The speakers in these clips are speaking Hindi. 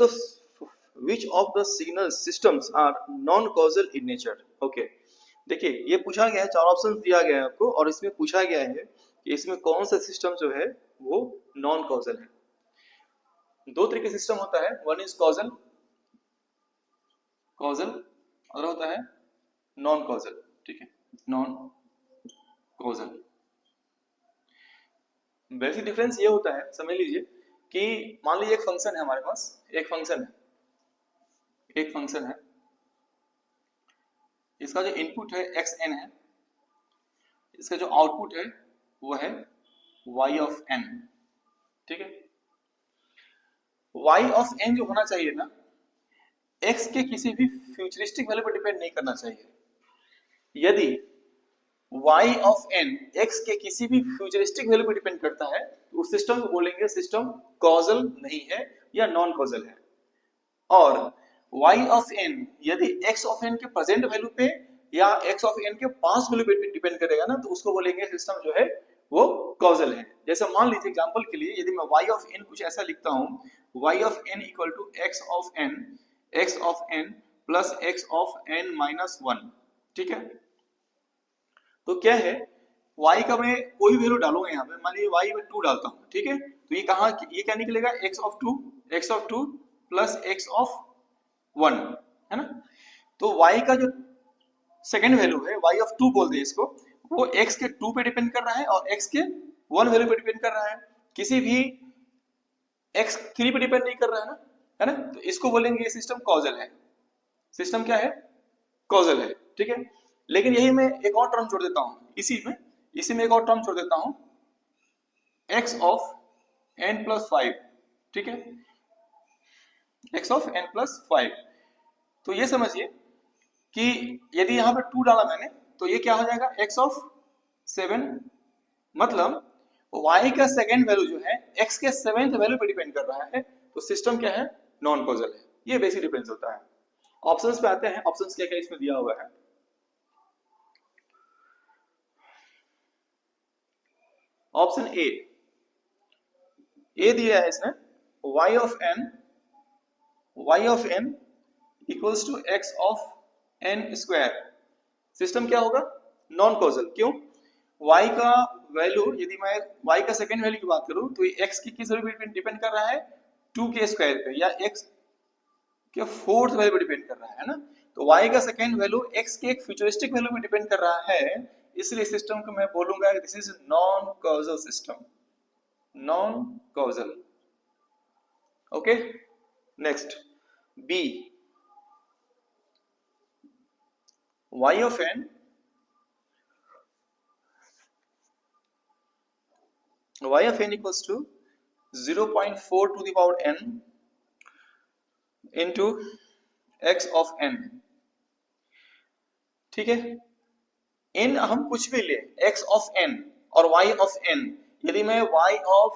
the which of the signal systems are non causal in nature? Okay देखिए ये पूछा गया है, चार ऑप्शन दिया गया है आपको और इसमें पूछा गया है कि इसमें कौन सा सिस्टम जो है वो नॉन कॉजल है। दो तरीके सिस्टम होता है, वन इज कॉजल और होता है नॉन कॉजल। ठीक है, नॉन कॉजल। बेसिक डिफरेंस ये होता है, समझ लीजिए कि मान लीजिए एक फंक्शन है हमारे पास, एक फंक्शन है, इसका जो इनपुट है xn है, इसका जो आउटपुट है वो है y ऑफ n। ठीक है, y ऑफ n जो होना चाहिए ना, x के किसी भी फ्यूचरिस्टिक वैल्यू पर डिपेंड नहीं करना चाहिए। यदि y ऑफ n x के किसी भी फ्यूचरिस्टिक वैल्यू पर डिपेंड करता है तो उस सिस्टम को बोलेंगे सिस्टम कॉजल नहीं है या नॉन कॉजल है। और y ऑफ n यदि x ऑफ n के प्रेजेंट वैल्यू पे या x ऑफ n के पास्ट वैल्यू पे डिपेंड करेगा ना, तो उसको बोलेंगे सिस्टम जो है वो कॉजल है। जैसे मान लीजिए एग्जांपल के लिए, यदि मैं y ऑफ n कुछ ऐसा लिखता हूं, y of n equal to x of n plus x of n minus 1। ठीक है, तो क्या है, y का मैं कोई वैल्यू डालूंगा यहाँ पे, मान लीजिए y में 2 डालता हूँ। ठीक है, तो ये क्या निकलेगा, x of 2 plus x of 1 है ना। तो y का जो सेकेंड वैल्यू है, y ऑफ 2 बोलते हैं इसको, वो x के 2 पे डिपेंड कर रहा है और x के 1 वैल्यू पे डिपेंड कर रहा है, किसी भी x 3 पे डिपेंड नहीं कर रहा है ना। तो इसको बोलेंगे ये सिस्टम कॉजल है। सिस्टम क्या है, कॉजल है। ठीक है, लेकिन यही मैं एक और टर्म जोड़ देता हूं, इसी में एक और टर्म जोड़ देता हूं, x ऑफ n प्लस 5। ठीक है, x ऑफ n प्लस 5। तो ये समझिए कि यदि यहां पे 2 डाला मैंने तो ये क्या हो जाएगा, x ऑफ 7, मतलब y का सेकेंड वैल्यू जो है x के 7th वैल्यू पे डिपेंड कर रहा है, तो सिस्टम क्या है, नॉन कॉजल है। ये बेसिक डिफरेंस होता है। ऑप्शंस पे आते हैं, ऑप्शंस क्या क्या इसमें दिया हुआ है। ऑप्शन ए दिया है इसने, y of n equals to x of n square. System क्या होगा, नॉन कॉजल। क्यों, y का वैल्यू, यदि मैं y का सेकेंड वैल्यू की बात करूं तो ये x की किस वैल्यू पे डिपेंड कर रहा है, 2 के स्क्वायर पे या x के फोर्थ वैल्यू पे डिपेंड कर रहा है ना। तो y का सेकेंड वैल्यू x के एक फ्यूचरिस्टिक वैल्यू पे डिपेंड कर रहा है, इसलिए सिस्टम को मैं बोलूंगा this is non causal system, non causal. Okay, next B, y of n equals to 0.4 to the power n into x of n। ठीक है, n हम कुछ भी ले, x of n और y of n, यदि मैं y of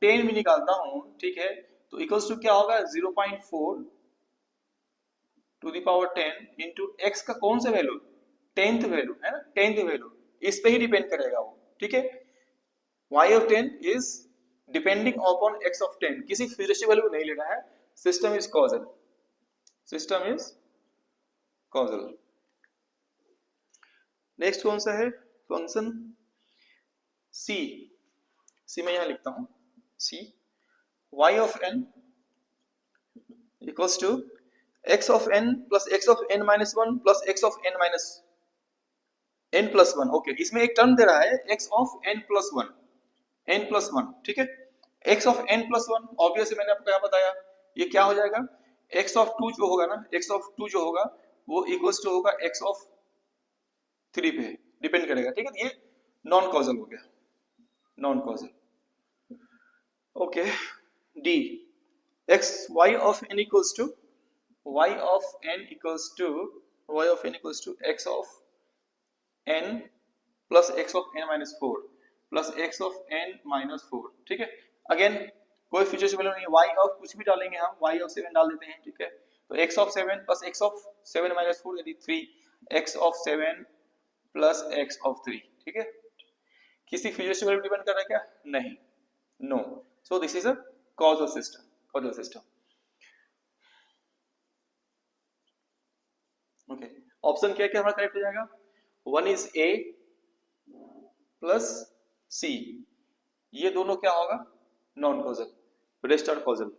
10 भी निकालता हूं, ठीक है, तो इक्वल्स टू क्या होगा, 0.4 to the power 10 into x का कौन सा वैल्यू, 10th वैल्यू है ना, 10th वैल्यू, इस पे ही डिपेंड करेगा वो। ठीक है, y of 10 is depending upon x of 10, किसी फ्यूचरिस्टिक वैल्यू नहीं ले रहा है। System is causal, system is causal. Next कौन सा है, फंक्शन सी मैं यहां लिखता हूं, C y of n equals to x of n plus x of n minus 1 plus x of n minus n plus 1। Okay, इसमें एक टर्म दे रहा है x of n प्लस 1। ठीक है, x of n plus 1 obviously मैंने आपको क्या बताया, ये क्या हो जाएगा, x of 2 जो होगा ना, x of 2 जो होगा वो इक्वल्स टू होगा x of 3 पे डिपेंड करेगा। ठीक है, ये नॉन कॉजल हो गया, non causal. Okay, D, y of n equals to x of n plus x of n minus 4 plus x of n minus 4। ठीक है, अगेन कोई फ्यूचर वैल्यू नहीं, y ऑफ कुछ भी डालेंगे हम, y ऑफ 7 डाल देते हैं। ठीक है, तो x of 7 plus x of 7 minus 4 यानी 3x of 7 plus x of 3। ठीक है, किसी फ्यूचर वैल्यू डिपेंड कर रहा है क्या, नहीं, no. So this is a causal system, causal system. Okay, option क्या क्या हमारा करेक्ट हो जाएगा? 1 इज ए प्लस सी, ये दोनों क्या होगा? Non causal, rest are causal.